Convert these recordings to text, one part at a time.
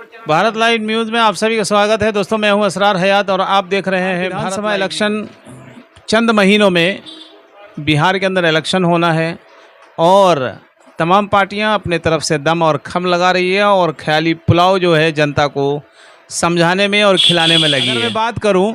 Bharat live news में आप सभी का स्वागत है। दोस्तों, मैं हूं असरार हयात और आप देख रहे हैं विधानसभा इलेक्शन। चंद महीनों में बिहार के अंदर इलेक्शन होना है और तमाम पार्टियां अपने तरफ से दम और खम लगा रही है और ख्याली पुलाव जो है जनता को समझाने में और खिलाने में लगी है। मैं बात करूं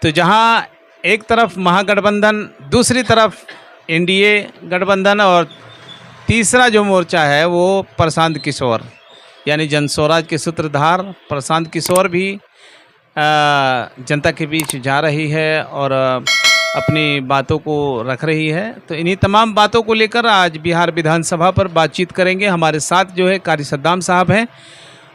तो जहां एक तरफ महागठबंधन, दूसरी तरफ एनडीए गठबंधन और तीसरा जो मोर्चा है वो प्रशांत किशोर यानी जन स्वराज के सूत्रधार प्रशांत किशोर भी जनता के बीच जा रही है और अपनी बातों को रख रही है। तो इन्हीं तमाम बातों को लेकर आज बिहार विधानसभा पर बातचीत करेंगे। हमारे साथ जो है कारी सद्दाम साहब हैं।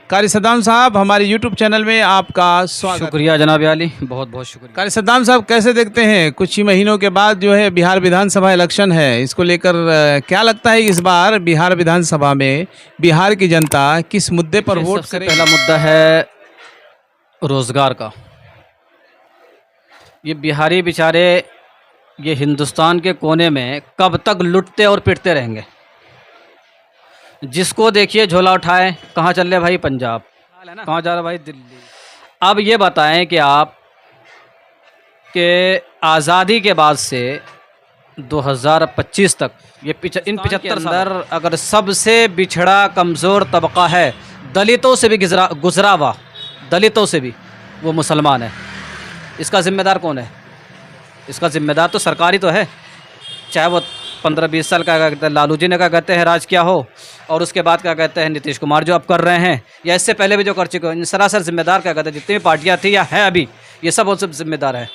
कारी सद्दाम साहब, हमारे यूट्यूब चैनल में आपका स्वागत। शुक्रिया जनाब अली, बहुत बहुत शुक्रिया। कारी सद्दाम साहब, कैसे देखते हैं कुछ ही महीनों के बाद जो है बिहार विधानसभा इलेक्शन है, इसको लेकर क्या लगता है इस बार बिहार विधानसभा में बिहार की जनता किस मुद्दे पर वोट करेगी? पहला मुद्दा है रोजगार का। ये बिहारी बेचारे ये हिंदुस्तान के कोने में कब तक लुटते और पिटते रहेंगे। जिसको देखिए झोला उठाए, कहाँ चल रहे भाई पंजाब, कहाँ जा रहा भाई दिल्ली। अब ये बताएं कि आप के आज़ादी के बाद से 2025 तक ये इन 75 अंदर अगर सबसे बिछड़ा कमज़ोर तबका है, दलितों से भी गुजरा हुआ, दलितों से भी, वो मुसलमान है। इसका ज़िम्मेदार कौन है? इसका ज़िम्मेदार तो सरकारी तो है, चाहे वो 15-20 साल का कहते हैं लालू जी ने क्या कहते हैं राज किया हो, और उसके बाद क्या कहते हैं नीतीश कुमार जो अब कर रहे हैं, या इससे पहले भी जो कर चुके हैं। सरासर जिम्मेदार क्या कहते हैं जितनी भी पार्टियां थी या है अभी, ये सब जिम्मेदार है।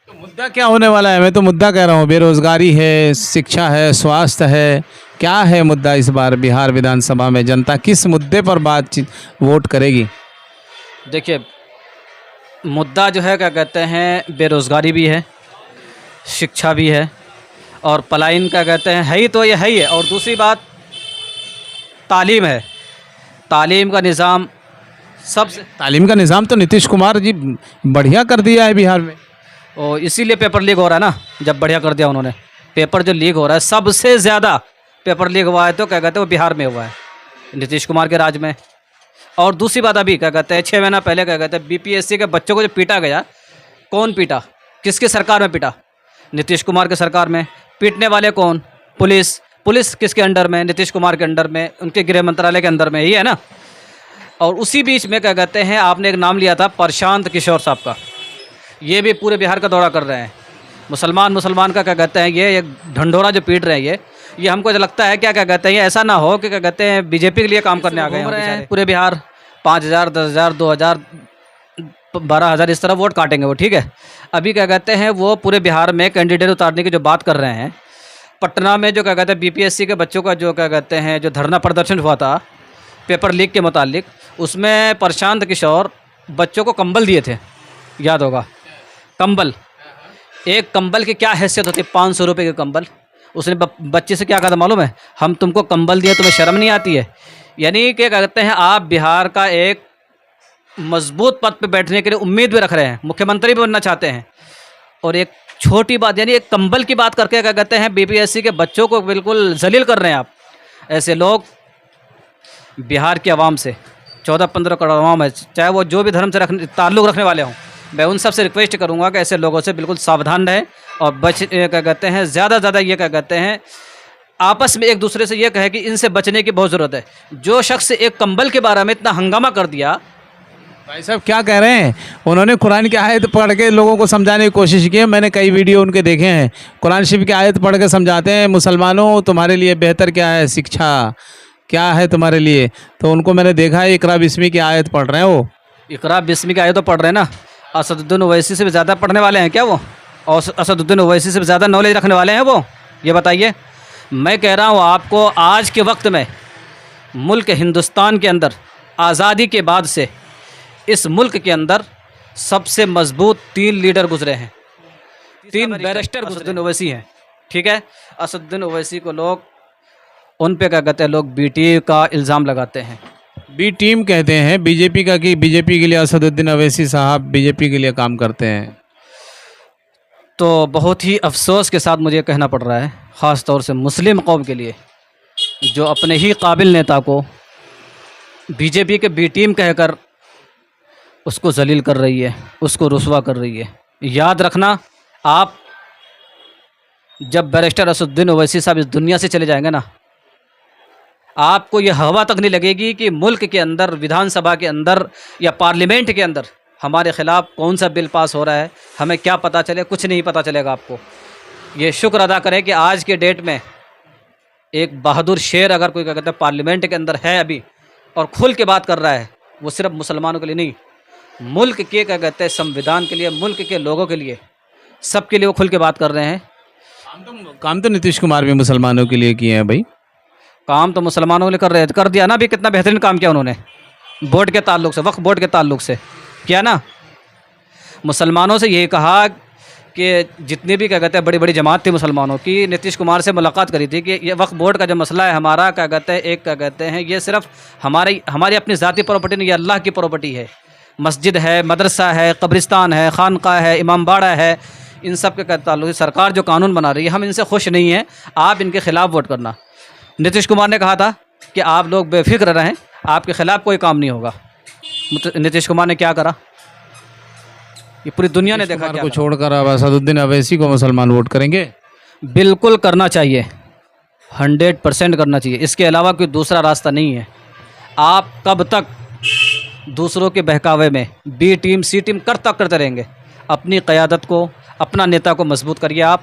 तो मुद्दा क्या होने वाला है? मैं तो मुद्दा कह रहा हूँ, बेरोजगारी है, शिक्षा है, स्वास्थ्य है, क्या है मुद्दा इस बार बिहार विधानसभा में? जनता किस मुद्दे पर बातचीत वोट करेगी? देखिए, मुद्दा जो है क्या कहते हैं बेरोज़गारी भी है, शिक्षा भी है, और पलायन क्या कहते हैं है ही, तो ये है ही है। और दूसरी बात तालीम है। तालीम का निज़ाम सबसे, तालीम का निज़ाम तो नीतीश कुमार जी बढ़िया कर दिया है बिहार में, और इसीलिए पेपर लीक हो रहा है ना। जब बढ़िया कर दिया उन्होंने, पेपर जो लीक हो रहा है सबसे ज़्यादा पेपर लीक हुआ है तो क्या कहते हैं वो बिहार में हुआ है, नीतीश कुमार के राज में। और दूसरी बात, अभी क्या कहते हैं 6 महीना पहले क्या कहते हैं बीपीएससी के बच्चों को जो पीटा गया, कौन पीटा, किसकी सरकार में पीटा? नीतीश कुमार के सरकार में। पीटने वाले कौन? पुलिस। पुलिस किसके अंडर में? नीतीश कुमार के अंडर में, उनके गृह मंत्रालय के अंदर में ही है ना। और उसी बीच में क्या कहते हैं आपने एक नाम लिया था प्रशांत किशोर साहब का, ये भी पूरे बिहार का दौरा कर रहे हैं। मुसलमान का क्या कहते हैं ये ढंढोरा जो पीट रहे हैं, ये हमको लगता है क्या कहते हैं ऐसा ना हो कि क्या कहते हैं बीजेपी के लिए काम करने आ गए हैं पूरे बिहार। 5,000, 10,000, 2,000, 12,000 इस तरह वोट काटेंगे वो, ठीक है। अभी क्या कहते हैं वो पूरे बिहार में कैंडिडेट उतारने की जो बात कर रहे हैं। पटना में जो क्या कहते हैं बीपीएससी के बच्चों का जो क्या कहते हैं जो धरना प्रदर्शन हुआ था पेपर लीक के मुतालिक, उसमें प्रशांत किशोर बच्चों को कंबल दिए थे, याद होगा। कंबल, एक कंबल की क्या हैसियत होती है? 500 रुपये के कंबल। उसने बच्चे से क्या कहा था मालूम है? हम तुमको कंबल दिए, तुम्हें शर्म नहीं आती है? यानी क्या कहते हैं आप बिहार का एक मजबूत पद पे बैठने के लिए उम्मीद भी रख रहे हैं, मुख्यमंत्री भी बनना चाहते हैं, और एक छोटी बात यानी एक कंबल की बात करके क्या कहते हैं बीपीएससी के बच्चों को बिल्कुल जलील कर रहे हैं आप। ऐसे लोग बिहार की आवाम से 14-15 करोड़ आवाम है, चाहे वो जो भी धर्म से ताल्लुक़ रखने वाले हों, मैं उन सब से रिक्वेस्ट करूँगा कि ऐसे लोगों से बिल्कुल सावधान रहें और क्या कहते हैं ज़्यादा ये क्या कहते हैं आपस में एक दूसरे से ये कहे कि इनसे बचने की बहुत ज़रूरत है। जो शख्स एक कंबल के बारे में इतना हंगामा कर दिया, भाई साहब क्या कह रहे हैं? उन्होंने कुरान की आयत पढ़ के लोगों को समझाने की कोशिश की है। मैंने कई वीडियो उनके देखे हैं, कुरान शरीफ की आयत पढ़ के समझाते हैं मुसलमानों तुम्हारे लिए बेहतर क्या है, शिक्षा क्या है तुम्हारे लिए। तो उनको मैंने देखा है इकरा बिस्मी की आयत पढ़ रहे हैं। वो इकरा बिस्मी की आयत तो पढ़ रहे हैं ना। असदुद्दीन ओवैसी से भी ज़्यादा पढ़ने वाले हैं क्या वो? और असदुद्दीन ओवैसी से भी ज़्यादा नॉलेज रखने वाले हैं वो? ये बताइए। मैं कह रहा हूँ आपको, आज के वक्त में मुल्क हिंदुस्तान के अंदर आज़ादी के बाद से इस मुल्क के अंदर सबसे मजबूत 3 लीडर गुजरे हैं, 3 बैरिस्टर असदुद्दीन ओवैसी हैं, ठीक है। असदुद्दीन ओवैसी को लोग उन पे क्या कहते हैं लोग बीटी का इल्ज़ाम लगाते हैं। बी टीम कहते हैं बीजेपी का, कि बीजेपी के लिए असदुद्दीन ओवैसी साहब बीजेपी के लिए काम करते हैं। तो बहुत ही अफसोस के साथ मुझे कहना पड़ रहा है, ख़ास तौर से मुस्लिम कौम के लिए, जो अपने ही काबिल नेता को बीजेपी के बी टीम कहकर उसको जलील कर रही है, उसको रुसवा कर रही है। याद रखना, आप जब बैरिस्टर असदुद्दीन ओवैसी साहब इस दुनिया से चले जाएंगे ना, आपको ये हवा तक नहीं लगेगी कि मुल्क के अंदर, विधानसभा के अंदर या पार्लियामेंट के अंदर हमारे ख़िलाफ़ कौन सा बिल पास हो रहा है। हमें क्या पता चले, कुछ नहीं पता चलेगा आपको। ये शुक्र अदा करें कि आज के डेट में एक बहादुर शेर अगर कोई क्या कहते हैं पार्लियामेंट के अंदर है अभी और खुल के बात कर रहा है, वो सिर्फ मुसलमानों के लिए नहीं, मुल्क के क्या कहते हैं संविधान के लिए, मुल्क के लोगों के लिए, सबके लिए वो खुल के बात कर रहे हैं। काम तो नीतीश कुमार भी मुसलमानों के लिए किए हैं भाई। काम तो मुसलमानों ने कर रहे हैं, कर दिया ना। अभी कितना बेहतरीन काम किया उन्होंने बोर्ड के ताल्लुक से, वक्फ बोर्ड के ताल्लुक से किया ना। मुसलमानों से यही कहा कि जितनी भी क्या कहते हैं बड़ी बड़ी जमात थी मुसलमानों की, नीतीश कुमार से मुलाकात करी थी कि ये वक्फ बोर्ड का जो मसला है हमारा, क्या कहते हैं, एक क्या कहते हैं, ये सिर्फ हमारी अपनी ज़ाती प्रॉपर्टी नहीं, ये अल्लाह की प्रॉपर्टी है। मस्जिद है, मदरसा है, कब्रिस्तान है, खानका है, इमाम बाड़ा है, इन सब के ताल्लुक से सरकार जो कानून बना रही है, हम इनसे खुश नहीं हैं, आप इनके ख़िलाफ़ वोट करना। नीतीश कुमार ने कहा था कि आप लोग बेफिक्र रहें, आपके ख़िलाफ़ कोई काम नहीं होगा। नीतीश कुमार ने क्या करा, ये पूरी दुनिया ने देखा। को छोड़कर अब असदुद्दीन ओवैसी को मुसलमान वोट करेंगे? बिल्कुल करना चाहिए, 100% करना चाहिए। इसके अलावा कोई दूसरा रास्ता नहीं है। आप कब तक दूसरों के बहकावे में बी टीम सी टीम करते रहेंगे? अपनी क़यादत को, अपना नेता को मजबूत करिए। आप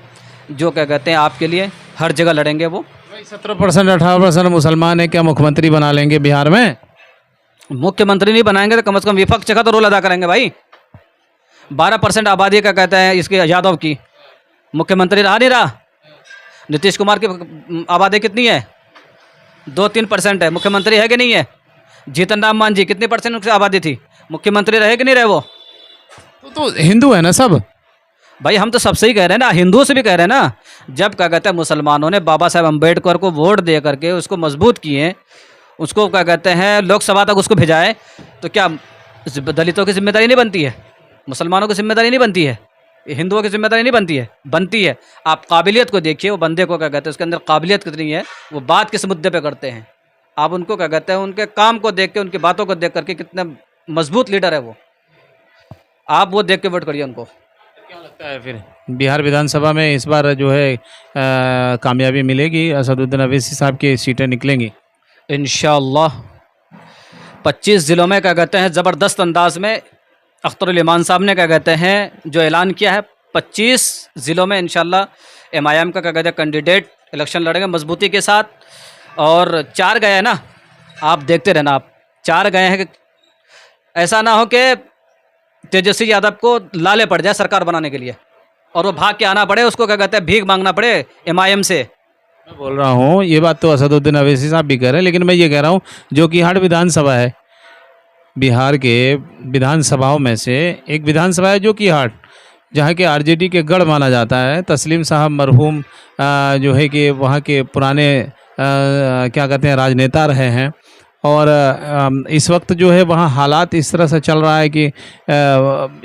जो क्या कहते हैं आपके लिए हर जगह लड़ेंगे। वो 17% 18% मुसलमान है, क्या मुख्यमंत्री बना लेंगे बिहार में? मुख्यमंत्री नहीं बनाएंगे तो कम से कम विपक्ष का तो रोल अदा करेंगे भाई। 12% आबादी का कहते हैं इसके यादव की, मुख्यमंत्री रहा नहीं रहा। नीतीश कुमार की आबादी कितनी है? 2-3% है। मुख्यमंत्री है कि नहीं है? जीतन राम मांझी कितनी % की आबादी थी? मुख्यमंत्री रहे कि नहीं रहे वो? तो हिंदू है ना सब भाई। हम तो सबसे ही कह रहे हैं ना, हिंदुओं से भी कह रहे हैं ना। जब क्या कहते हैं मुसलमानों ने बाबा साहब अम्बेडकर को वोट दे करके उसको मजबूत किए, उसको क्या कहते हैं लोकसभा तक उसको भेजाए, तो क्या दलितों की जिम्मेदारी नहीं बनती है? मुसलमानों की जिम्मेदारी नहीं बनती है? हिंदुओं की जिम्मेदारी नहीं बनती है? बनती है। आप काबिलियत को देखिए, वो बंदे को क्या कहते हैं उसके अंदर काबिलियत कितनी है, वो बात किस मुद्दे पे करते हैं। आप उनको क्या कहते हैं उनके काम को देख के, उनकी बातों को देख करके कितने मजबूत लीडर है वो, आप वो देख के वोट करिए उनको। क्या लगता है फिर बिहार विधानसभा में इस बार जो है कामयाबी मिलेगी? असदुद्दीन ओवैसी साहब की सीटें निकलेंगी इंशाअल्लाह। 25 ज़िलों में क्या कहते हैं ज़बरदस्त अंदाज में अख्तरुल इमान साहब ने क्या कहते हैं जो ऐलान किया है, 25 ज़िलों में इंशाअल्लाह MIM का क्या कहते हैं कैंडिडेट इलेक्शन लड़ेंगे मजबूती के साथ। और 4 गए हैं ना, आप देखते रहना, आप 4 गए हैं। ऐसा ना हो कि तेजस्वी यादव को लाले पड़ जाए सरकार बनाने के लिए और वो भाग के आना पड़े, उसको क्या कहते हैं भीख मांगना पड़े MIM से। मैं बोल रहा हूँ ये बात तो असदुद्दीन ओवैसी साहब भी कह रहे हैं, लेकिन मैं ये कह रहा हूँ जो कि हाट विधानसभा है, बिहार के विधानसभाओं में से एक विधानसभा है जो कि हाट, जहाँ के RJD के गढ़ माना जाता है। तस्लीम साहब मरहूम जो है कि वहाँ के पुराने क्या कहते हैं राजनेता रहे हैं। और इस वक्त जो है वहाँ हालात इस तरह से चल रहा है कि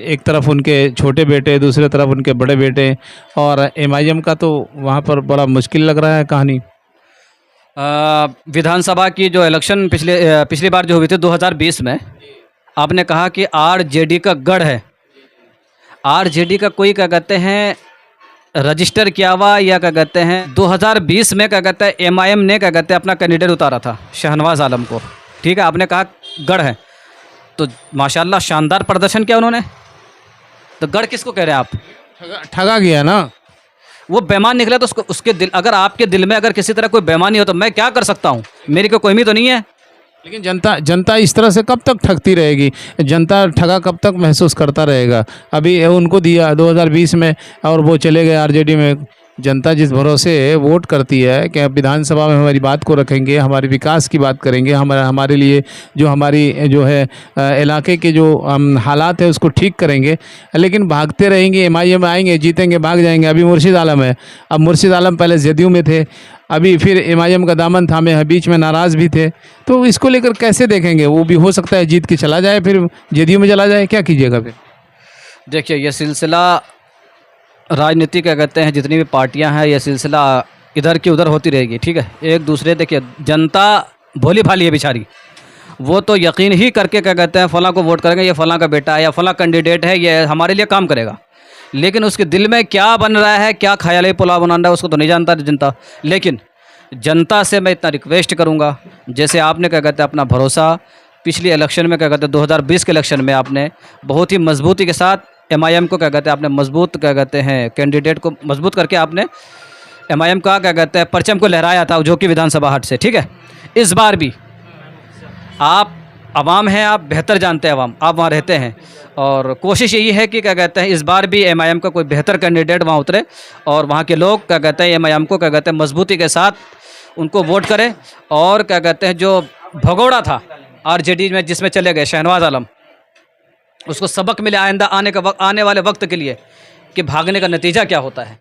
एक तरफ उनके छोटे बेटे, दूसरी तरफ उनके बड़े बेटे, और MIM का तो वहाँ पर बड़ा मुश्किल लग रहा है कहानी। विधानसभा की जो इलेक्शन पिछली बार जो हुई थी 2020 में, आपने कहा कि RJD का गढ़ है। RJD का कोई क्या कहते हैं रजिस्टर किया हुआ या क्या कहते हैं 2020 में क्या कहते हैं MIM ने क्या कहते हैं अपना कैंडिडेट उतारा था शहनवाज आलम को, ठीक है। आपने कहा गढ़ है, तो माशाल्लाह शानदार प्रदर्शन किया उन्होंने। तो गढ़ किसको कह रहे हैं आप? ठगा गया ना वो, बेईमान निकला तो उसके दिल, अगर आपके दिल में अगर किसी तरह कोई बेईमानी हो तो मैं क्या कर सकता हूँ? मेरी कोई उम्मीद तो नहीं है। लेकिन जनता इस तरह से कब तक ठगती रहेगी? जनता ठगा कब तक महसूस करता रहेगा? अभी उनको दिया 2020 में और वो चले गए RJD में। जनता जिस भरोसे वोट करती है कि विधानसभा में हमारी बात को रखेंगे, हमारे विकास की बात करेंगे, हमारे लिए जो हमारी जो है इलाके के जो हालात है उसको ठीक करेंगे, लेकिन भागते रहेंगे। MIM आएंगे, जीतेंगे, भाग जाएंगे। अभी मुर्शिद आलम है, अब मुर्शिद आलम पहले JDU में थे, अभी फिर MIM का दामन थामे हैं, बीच में नाराज़ भी थे। तो इसको लेकर कैसे देखेंगे? वो भी हो सकता है जीत के चला जाए, फिर JDU में चला जाए, क्या कीजिएगा फिर? देखिए ये सिलसिला राजनीति क्या कहते हैं, जितनी भी पार्टियां हैं, ये सिलसिला इधर की उधर होती रहेगी, ठीक है। एक दूसरे, देखिए जनता भोली भाली है बेचारी, वो तो यकीन ही करके क्या कहते हैं फ़लाँ को वोट करेंगे, ये फ़लाँ का बेटा है या फ़लाँ कैंडिडेट है, ये हमारे लिए काम करेगा। लेकिन उसके दिल में क्या बन रहा है, क्या ख्याल पुलाव बना रहा है, उसको तो नहीं जानता जनता। लेकिन जनता से मैं इतना रिक्वेस्ट करूंगा, जैसे आपने क्या कहते हैं अपना भरोसा पिछली इलेक्शन में क्या कहते हैं 2020 के इलेक्शन में आपने बहुत ही मजबूती के साथ एमआईएम को क्या कहते हैं आपने मजबूत क्या कहते हैं कैंडिडेट को मजबूत करके आपने एमआईएम का क्या कहते हैं परचम को लहराया था, जो कि विधानसभा हट से, ठीक है। इस बार भी आप अवाम हैं, आप बेहतर जानते हैं अवाम, आप वहाँ रहते हैं, और कोशिश यही है कि क्या कहते हैं इस बार भी एमआईएम का कोई बेहतर कैंडिडेट वहाँ उतरे और वहाँ के लोग क्या कहते हैं एमआईएम को क्या कहते हैं मजबूती के साथ उनको वोट करें। और क्या कहते हैं जो भगोड़ा था आरजेडी में जिसमें चले गए शहनवाज आलम, उसको सबक मिले आइंदा आने वाले वक्त के लिए कि भागने का नतीजा क्या होता है।